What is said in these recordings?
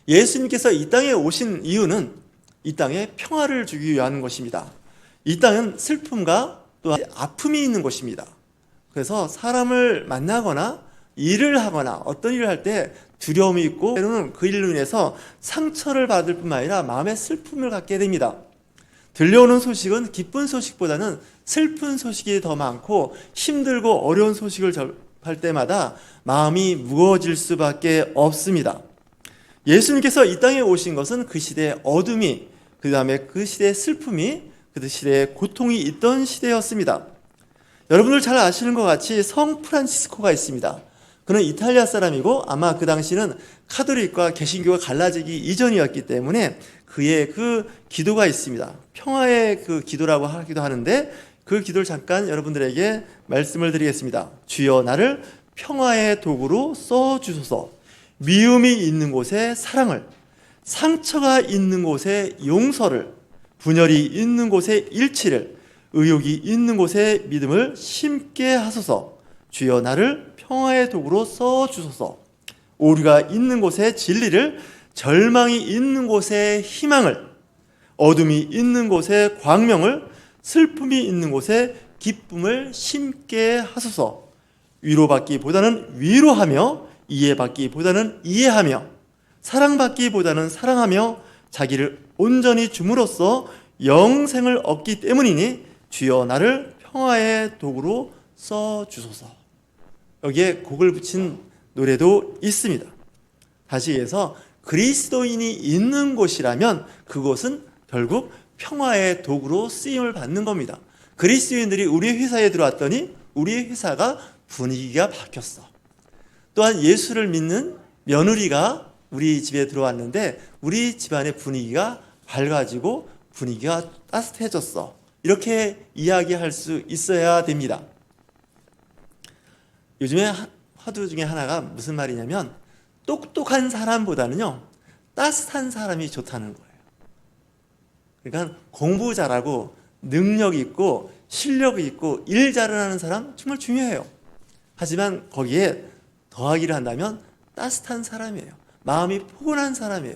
예수님께서 이 땅에 오신 이유는 이 땅에 평화를 주기 위한 것입니다. 이 땅은 슬픔과 또한 아픔이 있는 곳입니다. 그래서 사람을 만나거나 일을 하거나 어떤 일을 할 때 두려움이 있고 때로는 그 일로 인해서 상처를 받을 뿐만 아니라 마음의 슬픔을 갖게 됩니다. 들려오는 소식은 기쁜 소식보다는 슬픈 소식이 더 많고 힘들고 어려운 소식을 접할 때마다 마음이 무거워질 수밖에 없습니다. 예수님께서 이 땅에 오신 것은 그 시대의 어둠이, 그 다음에 그 시대의 슬픔이, 그 시대의 고통이 있던 시대였습니다. 여러분들 잘 아시는 것 같이 성 프란치스코가 있습니다. 그는 이탈리아 사람이고 아마 그 당시는 카톨릭과 개신교가 갈라지기 이전이었기 때문에 그의 그 기도가 있습니다. 평화의 그 기도라고 하기도 하는데 그 기도를 잠깐 여러분들에게 말씀을 드리겠습니다. 주여 나를 평화의 도구로 써주소서. 미움이 있는 곳에 사랑을, 상처가 있는 곳에 용서를, 분열이 있는 곳에 일치를, 의욕이 있는 곳에 믿음을 심게 하소서. 주여 나를 평화의 도구로 써주소서. 오류가 있는 곳에 진리를, 절망이 있는 곳에 희망을, 어둠이 있는 곳에 광명을, 슬픔이 있는 곳에 기쁨을 심게 하소서. 위로받기보다는 위로하며, 이해받기보다는 이해하며, 사랑받기보다는 사랑하며 자기를 온전히 줌으로써 영생을 얻기 때문이니 주여 나를 평화의 도구로 써주소서. 여기에 곡을 붙인 노래도 있습니다. 다시 해서 그리스도인이 있는 곳이라면 그곳은 결국 평화의 도구로 쓰임을 받는 겁니다. 그리스도인들이 우리 회사에 들어왔더니 우리 회사가 분위기가 바뀌었어. 또한 예수를 믿는 며느리가 우리 집에 들어왔는데 우리 집안의 분위기가 밝아지고 분위기가 따뜻해졌어. 이렇게 이야기할 수 있어야 됩니다. 요즘에 화두 중에 하나가 무슨 말이냐면 똑똑한 사람보다는요 따뜻한 사람이 좋다는 거예요. 그러니까 공부 잘하고 능력 있고 실력 있고 일 잘하는 사람 정말 중요해요. 하지만 거기에 더하기를 한다면 따뜻한 사람이에요. 마음이 포근한 사람이에요.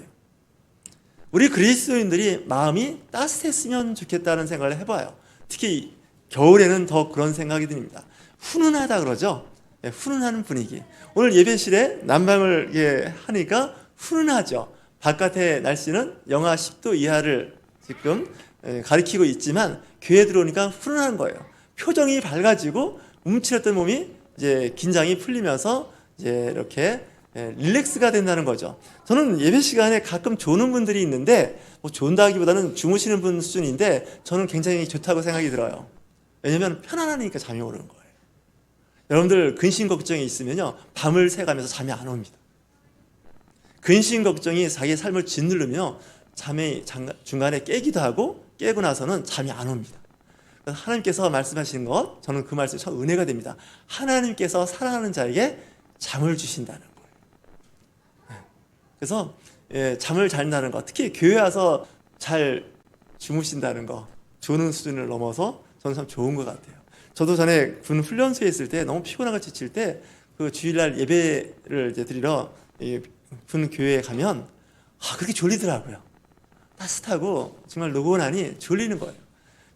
우리 그리스도인들이 마음이 따뜻했으면 좋겠다는 생각을 해봐요. 특히 겨울에는 더 그런 생각이 듭니다. 훈훈하다 그러죠. 훈훈한 분위기. 오늘 예배실에 난방을 하니까 훈훈하죠. 바깥의 날씨는 영하 10도 이하를 지금 가리키고 있지만 교회에 들어오니까 훈훈한 거예요. 표정이 밝아지고 움츠렸던 몸이 이제 긴장이 풀리면서 이제 이렇게 릴렉스가 된다는 거죠. 저는 예배 시간에 가끔 조는 분들이 있는데 뭐 존다기보다는 주무시는 분 수준인데 저는 굉장히 좋다고 생각이 들어요. 왜냐하면 편안하니까 잠이 오는 거예요. 여러분들 근심 걱정이 있으면요 밤을 새가면서 잠이 안 옵니다. 근심 걱정이 자기의 삶을 짓누르며 잠이 중간에 깨기도 하고 깨고 나서는 잠이 안 옵니다. 하나님께서 말씀하시는 것 저는 그 말씀이 참 은혜가 됩니다. 하나님께서 사랑하는 자에게 잠을 주신다는 거예요. 그래서 잠을 잔다는 것, 특히 교회 와서 잘 주무신다는 거, 조는 수준을 넘어서 저는 참 좋은 것 같아요. 저도 전에 군 훈련소에 있을 때 너무 피곤하고 지칠 때 그 주일날 예배를 이제 드리러 군 교회에 가면 그렇게 졸리더라고요. 따뜻하고 정말 노곤하니 졸리는 거예요.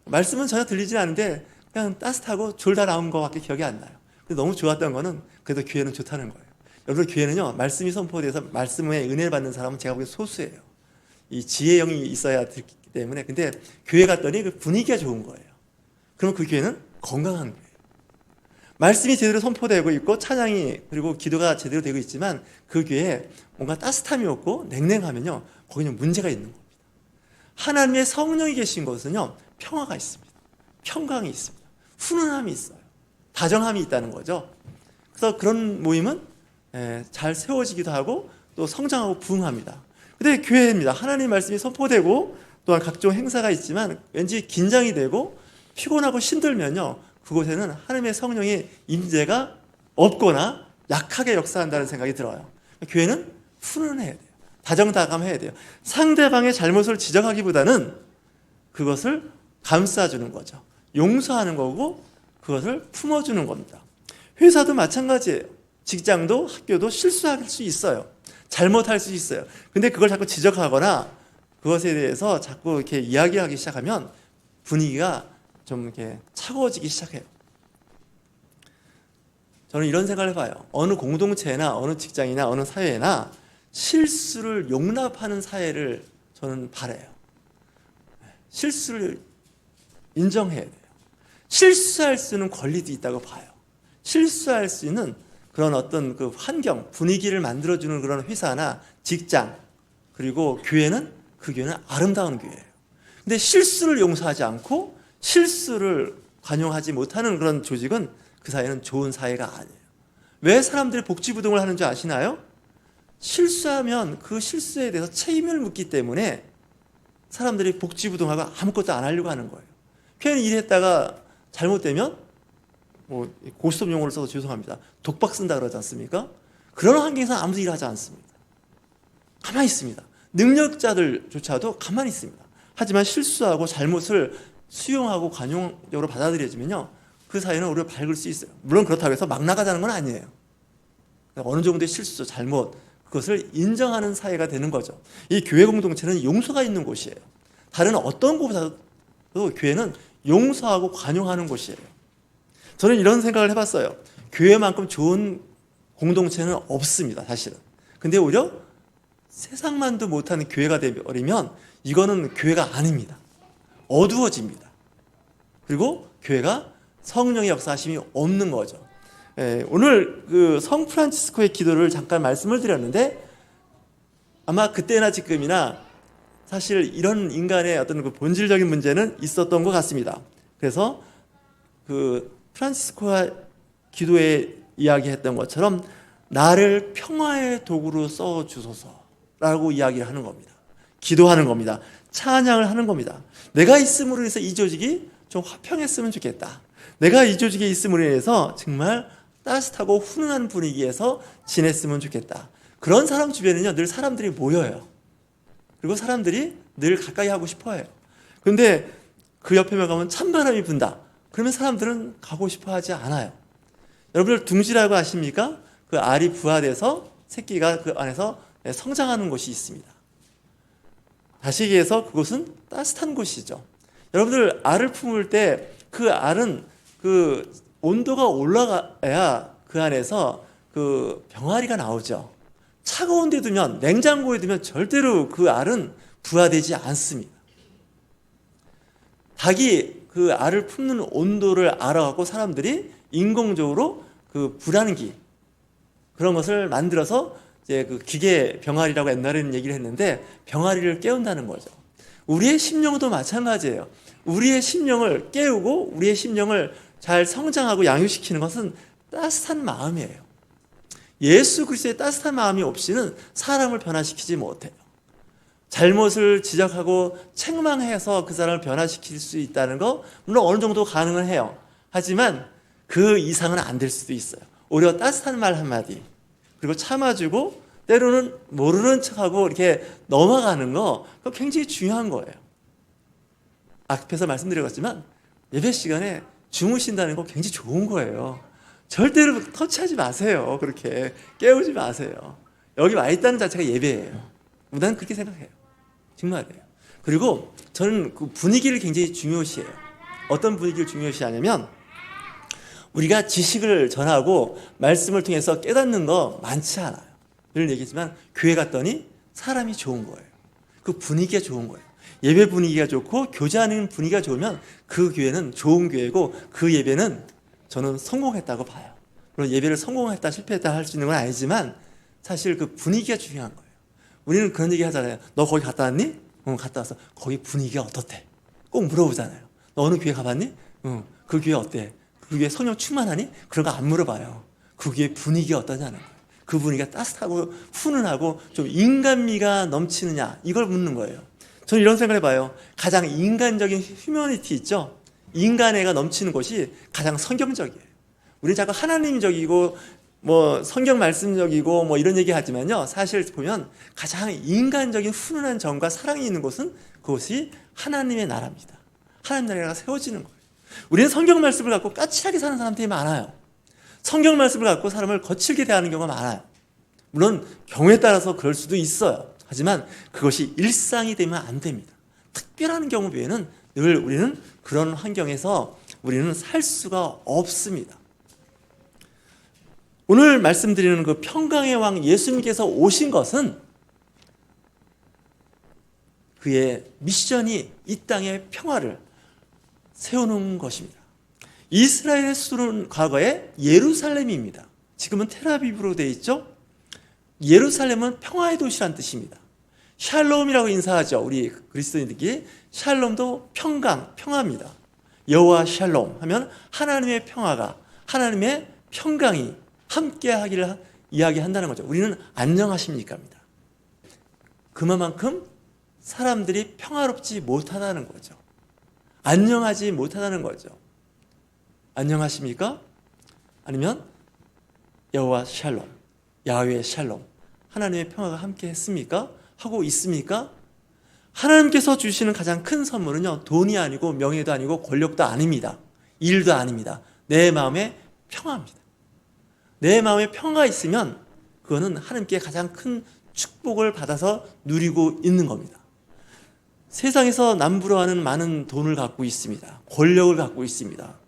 말씀은 전혀 들리지 않는데 그냥 따뜻하고 졸다 나온 것밖에 기억이 안 나요. 근데 너무 좋았던 거는 그래도 교회는 좋다는 거예요. 여러분 교회는요 말씀이 선포돼서 말씀의 은혜를 받는 사람은 제가 보기엔 소수예요. 이 지혜형이 있어야 되기 때문에. 근데 교회 갔더니 그 분위기가 좋은 거예요. 그럼 그 교회는 건강한 거예요. 말씀이 제대로 선포되고 있고 찬양이 그리고 기도가 제대로 되고 있지만 그 교회에 뭔가 따뜻함이 없고 냉랭하면요 거기는 문제가 있는 겁니다. 하나님의 성령이 계신 곳은요 평화가 있습니다. 평강이 있습니다. 훈훈함이 있어요. 다정함이 있다는 거죠. 그래서 그런 모임은 잘 세워지기도 하고 또 성장하고 부흥합니다. 근데 교회입니다. 하나님 말씀이 선포되고 또한 각종 행사가 있지만 왠지 긴장이 되고 피곤하고 힘들면요 그곳에는 하나님의 성령의 임재가 없거나 약하게 역사한다는 생각이 들어요. 교회는 훈훈해야 돼요. 다정다감해야 돼요. 상대방의 잘못을 지적하기보다는 그것을 감싸주는 거죠. 용서하는 거고 그것을 품어주는 겁니다. 회사도 마찬가지예요. 직장도 학교도 실수할 수 있어요. 잘못할 수 있어요. 근데 그걸 자꾸 지적하거나 그것에 대해서 자꾸 이렇게 이야기하기 시작하면 분위기가 좀 이렇게 차가워지기 시작해요. 저는 이런 생각을 해봐요. 어느 공동체나 어느 직장이나 어느 사회나 실수를 용납하는 사회를 저는 바라요. 실수를 인정해야 돼요. 실수할 수 있는 권리도 있다고 봐요. 실수할 수 있는 그런 어떤 그 환경, 분위기를 만들어주는 그런 회사나 직장, 그리고 교회는 그 교회는 아름다운 교회예요. 근데 실수를 용서하지 않고 실수를 관용하지 못하는 그런 조직은 그 사회는 좋은 사회가 아니에요. 왜 사람들이 복지부동을 하는 줄 아시나요? 실수하면 그 실수에 대해서 책임을 묻기 때문에 사람들이 복지부동하고 아무것도 안 하려고 하는 거예요. 괜히 일했다가 잘못되면 뭐 고스톱 용어를 써서 죄송합니다. 독박 쓴다 그러지 않습니까? 그런 환경에서 아무도 일하지 않습니다. 가만히 있습니다. 능력자들조차도 가만히 있습니다. 하지만 실수하고 잘못을 수용하고 관용적으로 받아들여지면요, 그 사회는 오히려 밝을 수 있어요. 물론 그렇다고 해서 막 나가자는 건 아니에요. 어느 정도의 실수, 잘못, 그것을 인정하는 사회가 되는 거죠. 이 교회 공동체는 용서가 있는 곳이에요. 다른 어떤 곳보다도 교회는 용서하고 관용하는 곳이에요. 저는 이런 생각을 해봤어요. 교회만큼 좋은 공동체는 없습니다, 사실은. 근데 오히려 세상만도 못하는 교회가 되어버리면 이거는 교회가 아닙니다. 어두워집니다. 그리고 교회가 성령의 역사하심이 없는 거죠. 오늘 그 성 프란치스코의 기도를 잠깐 말씀을 드렸는데 아마 그때나 지금이나 사실 이런 인간의 어떤 그 본질적인 문제는 있었던 것 같습니다. 그래서 그 프란치스코가 기도에 이야기했던 것처럼 나를 평화의 도구로 써 주소서라고 이야기를 하는 겁니다. 기도하는 겁니다. 찬양을 하는 겁니다. 내가 있음으로 해서 이 조직이 좀 화평했으면 좋겠다. 내가 이 조직에 있음으로 인해서 정말 따뜻하고 훈훈한 분위기에서 지냈으면 좋겠다. 그런 사람 주변에는요, 늘 사람들이 모여요. 그리고 사람들이 늘 가까이 하고 싶어 해요. 근데 그 옆에만 가면 찬바람이 분다. 그러면 사람들은 가고 싶어 하지 않아요. 여러분들 둥지라고 아십니까? 그 알이 부화돼서 새끼가 그 안에서 성장하는 곳이 있습니다. 다시 얘기해서 그곳은 따뜻한 곳이죠. 여러분들 알을 품을 때 그 알은 그 온도가 올라가야 그 안에서 그 병아리가 나오죠. 차가운 데 두면, 냉장고에 두면 절대로 그 알은 부화되지 않습니다. 닭이 그 알을 품는 온도를 알아갖고 사람들이 인공적으로 그 불안기, 그런 것을 만들어서 이제 그 기계 병아리라고 옛날에는 얘기를 했는데 병아리를 깨운다는 거죠. 우리의 심령도 마찬가지예요. 우리의 심령을 깨우고 우리의 심령을 잘 성장하고 양육시키는 것은 따뜻한 마음이에요. 예수 그리스도의 따뜻한 마음이 없이는 사람을 변화시키지 못해요. 잘못을 지적하고 책망해서 그 사람을 변화시킬 수 있다는 거 물론 어느 정도 가능은 해요. 하지만 그 이상은 안 될 수도 있어요. 오히려 따뜻한 말 한마디, 그리고 참아주고 때로는 모르는 척하고 이렇게 넘어가는 거, 그거 굉장히 중요한 거예요. 앞에서 말씀드렸지만 예배 시간에 주무신다는 거 굉장히 좋은 거예요. 절대로 터치하지 마세요. 그렇게 깨우지 마세요. 여기 와 있다는 자체가 예배예요. 난 그렇게 생각해요. 정말이에요. 그리고 저는 그 분위기를 굉장히 중요시해요. 어떤 분위기를 중요시하냐면 우리가 지식을 전하고 말씀을 통해서 깨닫는 거 많지 않아요. 늘 얘기했지만 교회 갔더니 사람이 좋은 거예요. 그 분위기가 좋은 거예요. 예배 분위기가 좋고 교제하는 분위기가 좋으면 그 교회는 좋은 교회고 그 예배는 저는 성공했다고 봐요. 물론 예배를 성공했다 실패했다 할 수 있는 건 아니지만 사실 그 분위기가 중요한 거예요. 우리는 그런 얘기 하잖아요. 너 거기 갔다 왔니? 응, 갔다 왔어. 거기 분위기가 어떻대? 꼭 물어보잖아요. 너 어느 교회 가봤니? 응, 그 교회 어때? 그 교회 성령 충만하니? 그런 거 안 물어봐요. 그 교회 분위기가 어떠냐는 거예요. 그 분위기가 따뜻하고 훈훈하고 좀 인간미가 넘치느냐, 이걸 묻는 거예요. 저는 이런 생각을 해봐요. 가장 인간적인 휴머니티 있죠? 인간애가 넘치는 곳이 가장 성경적이에요. 우리 자꾸 하나님적이고 뭐 성경 말씀적이고 뭐 이런 얘기 하지만요, 사실 보면 가장 인간적인 훈훈한 정과 사랑이 있는 곳은 그것이 하나님의 나라입니다. 하나님 나라가 세워지는 거예요. 우리는 성경 말씀을 갖고 까칠하게 사는 사람들이 많아요. 성경 말씀을 갖고 사람을 거칠게 대하는 경우가 많아요. 물론 경우에 따라서 그럴 수도 있어요. 하지만 그것이 일상이 되면 안 됩니다. 특별한 경우 외에는 늘 우리는 그런 환경에서 우리는 살 수가 없습니다. 오늘 말씀드리는 그 평강의 왕 예수님께서 오신 것은 그의 미션이 이 땅에 평화를 세우는 것입니다. 이스라엘의 수도는 과거에 예루살렘입니다. 지금은 텔아비브로 되어 있죠. 예루살렘은 평화의 도시란 뜻입니다. 샬롬이라고 인사하죠. 우리 그리스도인들끼리 샬롬도 평강, 평화입니다. 여호와 샬롬 하면 하나님의 평화가, 하나님의 평강이 함께 하기를 이야기한다는 거죠. 우리는 안녕하십니까입니다. 그만큼 사람들이 평화롭지 못하다는 거죠. 안녕하지 못하다는 거죠. 안녕하십니까? 아니면 여호와 샬롬, 야훼 샬롬, 하나님의 평화가 함께 했습니까? 하고 있습니까? 하나님께서 주시는 가장 큰 선물은요, 돈이 아니고 명예도 아니고 권력도 아닙니다. 일도 아닙니다. 내 마음의 평화입니다. 내 마음에 평화가 있으면 그거는 하나님께 가장 큰 축복을 받아서 누리고 있는 겁니다. 세상에서 남부러워하는 많은 돈을 갖고 있습니다. 권력을 갖고 있습니다.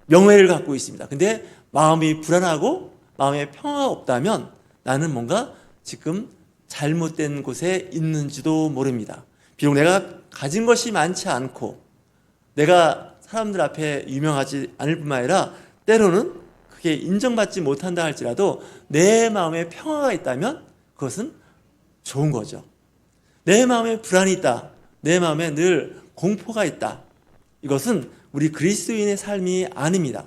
명예를 갖고 있습니다. 근데 마음이 불안하고 마음에 평화가 없다면 나는 뭔가 지금 잘못된 곳에 있는지도 모릅니다. 비록 내가 가진 것이 많지 않고 내가 사람들 앞에 유명하지 않을 뿐만 아니라 때로는 그게 인정받지 못한다 할지라도 내 마음에 평화가 있다면 그것은 좋은 거죠. 내 마음에 불안이 있다. 내 마음에 늘 공포가 있다. 이것은 우리 그리스도인의 삶이 아닙니다.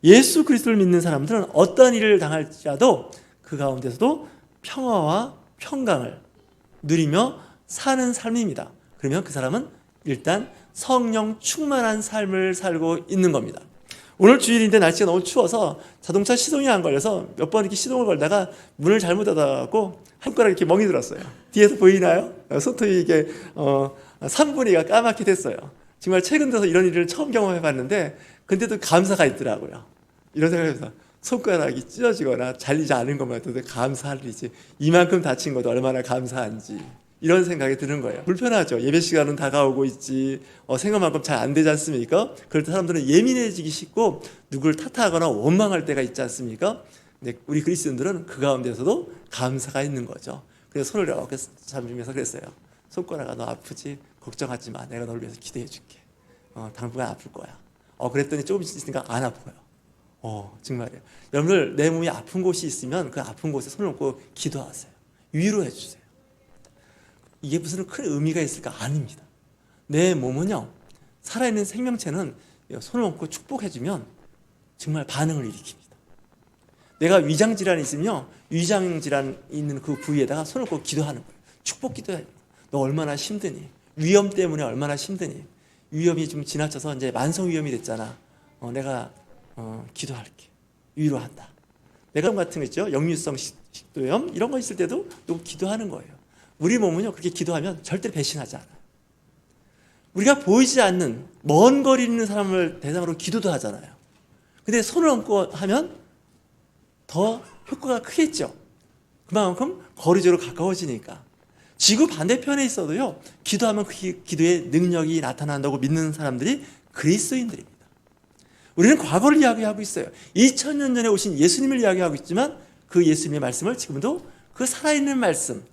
예수 그리스도를 믿는 사람들은 어떤 일을 당할지라도 그 가운데서도 평화와 평강을 누리며 사는 삶입니다. 그러면 그 사람은 일단 성령 충만한 삶을 살고 있는 겁니다. 오늘 주일인데 날씨가 너무 추워서 자동차 시동이 안 걸려서 몇 번 이렇게 시동을 걸다가 문을 잘못 닫아갖고 한 거랑 이렇게 멍이 들었어요. 뒤에서 보이나요? 손톱이 이게 3분위가 까맣게 됐어요. 정말 최근 들어서 이런 일을 처음 경험해봤는데 근데도 감사가 있더라고요. 이런 생각에서 손가락이 찢어지거나 잘리지 않은 것만 해도 감사할 일이지 이만큼 다친 것도 얼마나 감사한지 이런 생각이 드는 거예요. 불편하죠. 예배 시간은 다가오고 있지 생각만큼 잘 안 되지 않습니까? 그럴 때 사람들은 예민해지기 쉽고 누구를 탓하거나 원망할 때가 있지 않습니까? 근데 우리 그리스도인들은 그 가운데서도 감사가 있는 거죠. 그래서 손을 이렇게 잡으면서 그랬어요. 손가락아 너 아프지? 걱정하지 마. 내가 너를 위해서 기도해 줄게. 당분간 아플 거야. 그랬더니 조금 있으니까 안 아파요. 정말이에요. 여러분들 내 몸이 아픈 곳이 있으면 그 아픈 곳에 손을 얹고 기도하세요. 위로해 주세요. 이게 무슨 큰 의미가 있을까? 아닙니다. 내 몸은요, 살아있는 생명체는 손을 얹고 축복해주면 정말 반응을 일으킵니다. 내가 위장질환이 있으면요, 위장질환 있는 그 부위에다가 손을 얹고 기도하는 거예요. 축복 기도해요. 너 얼마나 힘드니? 위염 때문에 얼마나 힘드니? 위염이 좀 지나쳐서 이제 만성 위염이 됐잖아. 내가 기도할게. 위로한다. 내가 같은 거 있죠? 역류성 식도염 이런 거 있을 때도 또 기도하는 거예요. 우리 몸은요 그렇게 기도하면 절대 배신하지 않아요. 우리가 보이지 않는 먼 거리 있는 사람을 대상으로 기도도 하잖아요. 근데 손을 얹고 하면 더 효과가 크겠죠. 그만큼 거리적으로 가까워지니까. 지구 반대편에 있어도요 기도하면 그 기도의 능력이 나타난다고 믿는 사람들이 그리스도인들입니다. 우리는 과거를 이야기하고 있어요. 2000년 전에 오신 예수님을 이야기하고 있지만 그 예수님의 말씀을 지금도 그 살아있는 말씀,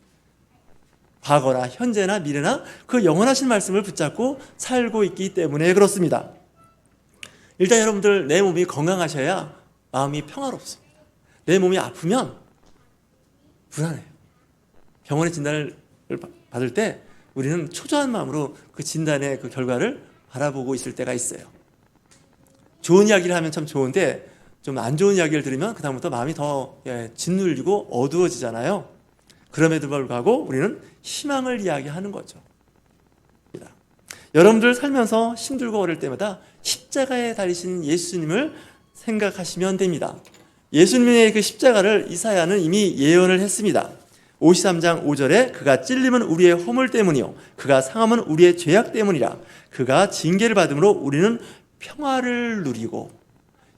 과거나 현재나 미래나 그 영원하신 말씀을 붙잡고 살고 있기 때문에 그렇습니다. 일단 여러분들 내 몸이 건강하셔야 마음이 평화롭습니다. 내 몸이 아프면 불안해요. 병원의 진단을 받을 때 우리는 초조한 마음으로 그 진단의 그 결과를 바라보고 있을 때가 있어요. 좋은 이야기를 하면 참 좋은데 좀 안 좋은 이야기를 들으면 그다음부터 마음이 더 짓눌리고 어두워지잖아요. 그럼에도 불구하고 우리는 희망을 이야기하는 거죠. 여러분들 살면서 힘들고 어릴 때마다 십자가에 달리신 예수님을 생각하시면 됩니다. 예수님의 그 십자가를 이사야는 이미 예언을 했습니다. 53장 5절에 그가 찔림은 우리의 허물 때문이요 그가 상함은 우리의 죄악 때문이라 그가 징계를 받음으로 우리는 평화를 누리고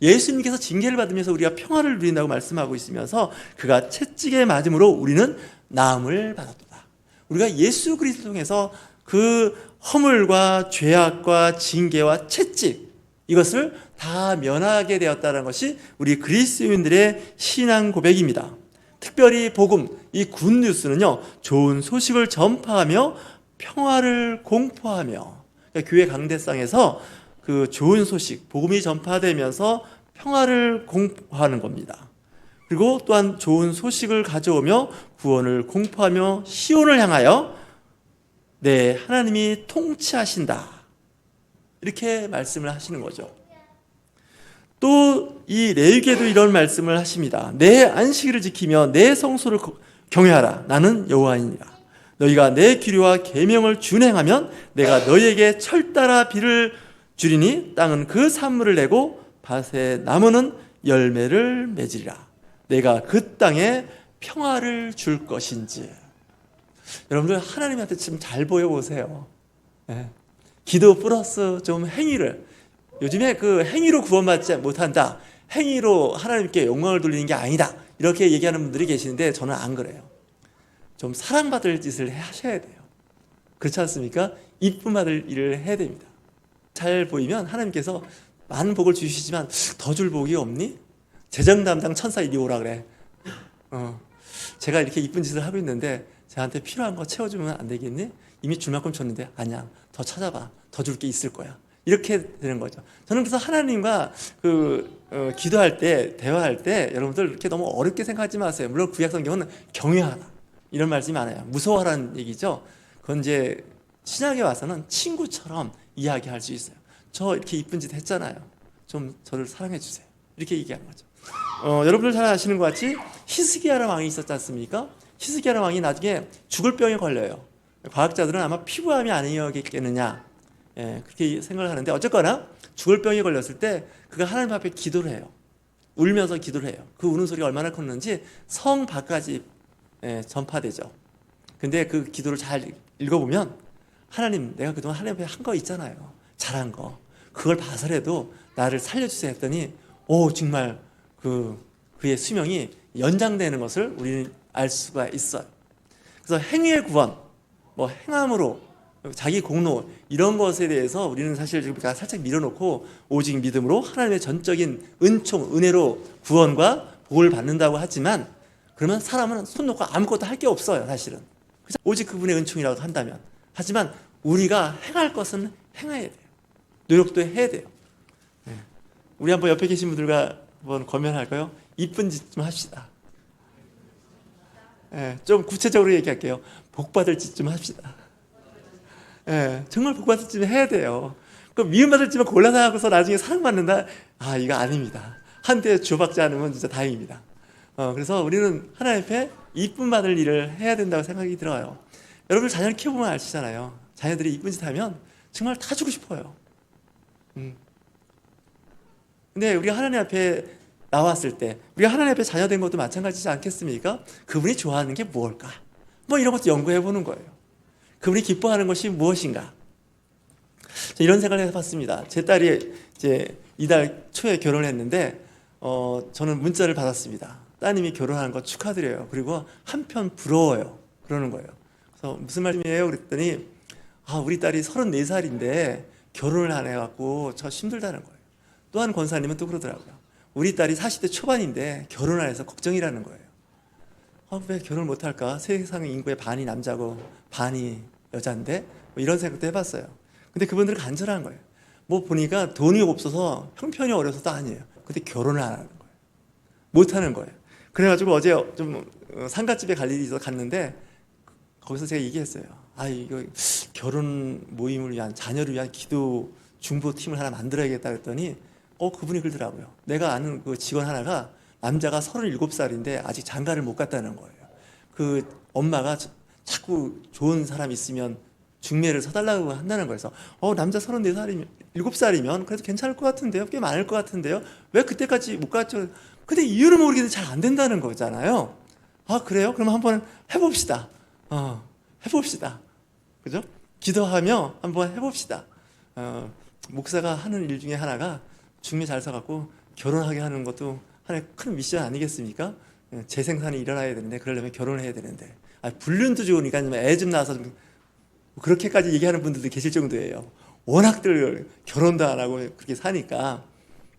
예수님께서 징계를 받으면서 우리가 평화를 누린다고 말씀하고 있으면서 그가 채찍에 맞음으로 우리는 나음을 받았도다. 우리가 예수 그리스도를 통해서 그 허물과 죄악과 징계와 채찍, 이것을 다 면하게 되었다는 것이 우리 그리스도인들의 신앙 고백입니다. 특별히 복음, 이 굿뉴스는요, 좋은 소식을 전파하며 평화를 공포하며, 그러니까 교회 강대상에서 그 좋은 소식, 복음이 전파되면서 평화를 공포하는 겁니다. 그리고 또한 좋은 소식을 가져오며 구원을 공포하며 시온을 향하여 네, 하나님이 통치하신다, 이렇게 말씀을 하시는 거죠. 또 이 레위기에도 이런 말씀을 하십니다. 내 안식일을 지키며 내 성소를 경외하라. 나는 여호와이니라. 너희가 내 규례와 계명을 준행하면 내가 너희에게 철따라 비를 주리니 땅은 그 산물을 내고 밭의 나무는 열매를 맺으리라. 내가 그 땅에 평화를 줄 것인지. 여러분들 하나님한테 좀 잘 보여보세요. 네. 기도 플러스 좀 행위를. 요즘에 그 행위로 구원받지 못한다, 행위로 하나님께 영광을 돌리는 게 아니다, 이렇게 얘기하는 분들이 계시는데 저는 안 그래요. 좀 사랑받을 짓을 하셔야 돼요. 그렇지 않습니까? 이쁨 받을 일을 해야 됩니다. 잘 보이면 하나님께서 많은 복을 주시지만 더 줄 복이 없니? 재정 담당 천사 이리 오라 그래. 제가 이렇게 이쁜 짓을 하고 있는데 저한테 필요한 거 채워주면 안 되겠니? 이미 줄 만큼 줬는데 아니야, 더 찾아봐, 더 줄 게 있을 거야, 이렇게 되는 거죠. 저는 그래서 하나님과 기도할 때, 대화할 때 여러분들 이렇게 너무 어렵게 생각하지 마세요. 물론 구약 성경은 경외하라 이런 말씀이 많아요. 무서워하라는 얘기죠. 그건 이제 신약에 와서는 친구처럼 이야기할 수 있어요. 저 이렇게 이쁜 짓 했잖아요. 좀 저를 사랑해 주세요, 이렇게 얘기하는 거죠. 여러분들 잘 아시는 것 같이 히스기야라는 왕이 있었지 않습니까? 히스기야라는 왕이 나중에 죽을 병에 걸려요. 과학자들은 아마 피부암이 아니었겠느냐, 그렇게 생각을 하는데, 어쨌거나 죽을 병에 걸렸을 때 그가 하나님 앞에 기도를 해요. 울면서 기도를 해요. 그 우는 소리가 얼마나 컸는지 성 밖까지 전파되죠. 근데 그 기도를 잘 읽어보면, 하나님, 내가 그동안 하나님 앞에 한 거 있잖아요, 잘한 거, 그걸 봐서라도 나를 살려주세요 했더니 정말 그의 수명이 연장되는 것을 우리는 알 수가 있어요. 그래서 행위의 구원, 뭐 행함으로 자기 공로, 이런 것에 대해서 우리는 사실 지금 살짝 밀어놓고 오직 믿음으로 하나님의 전적인 은총, 은혜로 구원과 복을 받는다고 하지만, 그러면 사람은 손 놓고 아무것도 할 게 없어요, 사실은. 오직 그분의 은총이라고 한다면. 하지만 우리가 행할 것은 행해야 돼요. 노력도 해야 돼요. 우리 한번 옆에 계신 분들과 한번 권면할까요? 이쁜 짓 좀 합시다. 좀 구체적으로 얘기할게요. 복 받을 짓 좀 합시다. 정말 복 받을 짓 해야 돼요. 그 미움 받을 짓만 골라서 하고서 나중에 사랑받는다, 이거 아닙니다. 한 대 주박지 않으면 진짜 다행입니다. 그래서 우리는 하나님 앞에 이쁨 받을 일을 해야 된다고 생각이 들어요. 여러분 자녀를 키워보면 아시잖아요. 자녀들이 이쁜 짓 하면 정말 다 주고 싶어요. 근데 우리가 하나님 앞에 나왔을 때, 우리가 하나님 앞에 자녀 된 것도 마찬가지지 않겠습니까? 그분이 좋아하는 게 무엇일까? 뭐 이런 것도 연구해 보는 거예요. 그분이 기뻐하는 것이 무엇인가? 이런 생각을 해봤습니다. 제 딸이 이제 이달 초에 결혼했는데, 저는 문자를 받았습니다. 따님이 결혼하는 거 축하드려요. 그리고 한편 부러워요, 그러는 거예요. 그래서 무슨 말씀이에요? 그랬더니 우리 딸이 34살인데 결혼을 안 해갖고 저 힘들다는 거예요. 또 한 권사님은 또 그러더라고요. 우리 딸이 40대 초반인데 결혼 안 해서 걱정이라는 거예요. 왜 결혼을 못할까? 세상 인구의 반이 남자고 반이 여자인데, 뭐 이런 생각도 해봤어요. 근데 그분들은 간절한 거예요. 뭐 보니까 돈이 없어서 형편이 어려서도 아니에요. 근데 결혼을 안 하는 거예요. 못하는 거예요. 그래가지고 어제 좀 상가집에 갈 일이 있어서 갔는데, 거기서 제가 얘기했어요. 이거 결혼 모임을 위한, 자녀를 위한 기도 중보팀을 하나 만들어야겠다 그랬더니 그분이 그러더라고요. 내가 아는 그 직원 하나가 남자가 37살인데 아직 장가를 못 갔다는 거예요. 그 엄마가 자꾸 좋은 사람 있으면 중매를 서달라고 한다는 거예요. 그래서 남자 34살이면 7살이면 그래도 괜찮을 것 같은데요, 꽤 많을 것 같은데요, 왜 그때까지 못 갔죠? 근데 이유를 모르겠는데 잘 안 된다는 거잖아요. 그래요? 그럼 한번 해봅시다. 해봅시다. 그죠? 기도하며 한번 해봅시다. 목사가 하는 일 중에 하나가 중매 잘 서갖고 결혼하게 하는 것도 하나의 큰 미션 아니겠습니까? 재생산이 일어나야 되는데 그러려면 결혼을 해야 되는데 불륜도 좋으니까 애 좀 낳아서 좀 그렇게까지 얘기하는 분들도 계실 정도예요. 워낙들 결혼도 안 하고 그렇게 사니까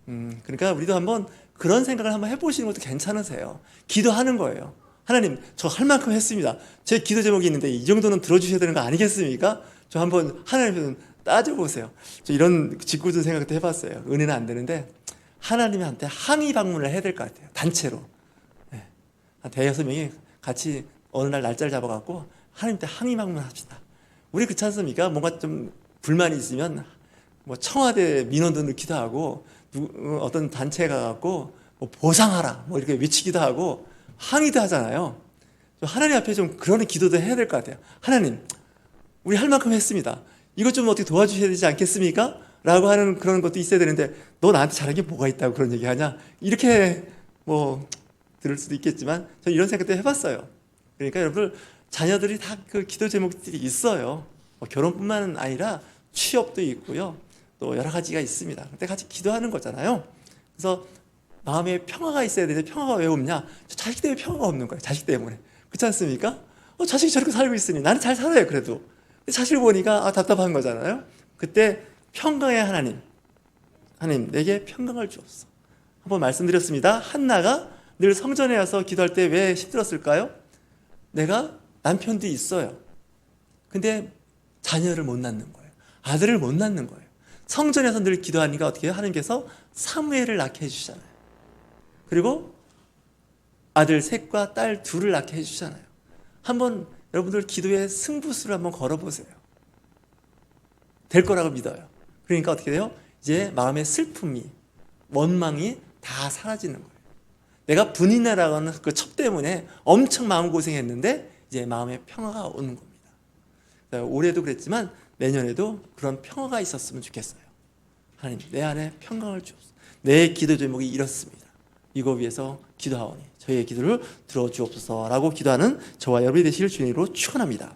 그러니까 우리도 한번 그런 생각을 한번 해보시는 것도 괜찮으세요. 기도하는 거예요. 하나님, 저 할 만큼 했습니다. 제 기도 제목이 있는데 이 정도는 들어주셔야 되는 거 아니겠습니까? 저 한번 하나님 따져보세요. 저 이런 짓궂은 생각도 해봤어요. 은혜는 안 되는데 하나님한테 항의 방문을 해야 될 것 같아요. 단체로. 네. 한 대여섯 명이 같이 어느 날 날짜를 잡아갖고 하나님한테 항의 방문합시다. 우리 그렇지 않습니까? 뭔가 좀 불만이 있으면 뭐 청와대 민원도 넣기도 하고 어떤 단체에 가갖고 뭐 보상하라 뭐 이렇게 외치기도 하고 항의도 하잖아요. 하나님 앞에 좀 그런 기도도 해야 될 것 같아요. 하나님, 우리 할 만큼 했습니다. 이것 좀 어떻게 도와주셔야 되지 않겠습니까? 라고 하는 그런 것도 있어야 되는데 너 나한테 잘한 게 뭐가 있다고 그런 얘기 하냐? 이렇게 뭐 들을 수도 있겠지만 저는 이런 생각도 해봤어요. 그러니까 여러분 자녀들이 다 그 기도 제목들이 있어요. 뭐 결혼뿐만 아니라 취업도 있고요. 또 여러 가지가 있습니다. 그때 같이 기도하는 거잖아요. 그래서 마음에 평화가 있어야 되는데 평화가 왜 없냐? 저 자식 때문에 평화가 없는 거예요. 자식 때문에. 그렇지 않습니까? 자식이 저렇게 살고 있으니 나는 잘 살아요. 그래도. 자식을 보니까 답답한 거잖아요. 그때 평강의 하나님 내게 평강을 주옵소서. 한번 말씀드렸습니다. 한나가 늘 성전에 와서 기도할 때 왜 힘들었을까요? 내가 남편도 있어요. 근데 자녀를 못 낳는 거예요. 아들을 못 낳는 거예요. 성전에서 늘 기도하니까 어떻게 해요? 하나님께서 사무엘을 낳게 해주잖아요. 그리고 아들 셋과 딸 둘을 낳게 해주잖아요. 한번 여러분들 기도의 승부수를 한번 걸어보세요. 될 거라고 믿어요. 그러니까 어떻게 돼요? 이제 마음의 슬픔이 원망이 다 사라지는 거예요. 내가 분이나라고 하는 그 첩 때문에 엄청 마음고생했는데 이제 마음의 평화가 오는 겁니다. 올해도 그랬지만 내년에도 그런 평화가 있었으면 좋겠어요. 하나님, 내 안에 평강을 주옵소서. 내 기도 제목이 이렇습니다. 이거 위해서 기도하오니 저희의 기도를 들어주옵소서라고 기도하는 저와 여러분이 되시길 주님으로 축원합니다.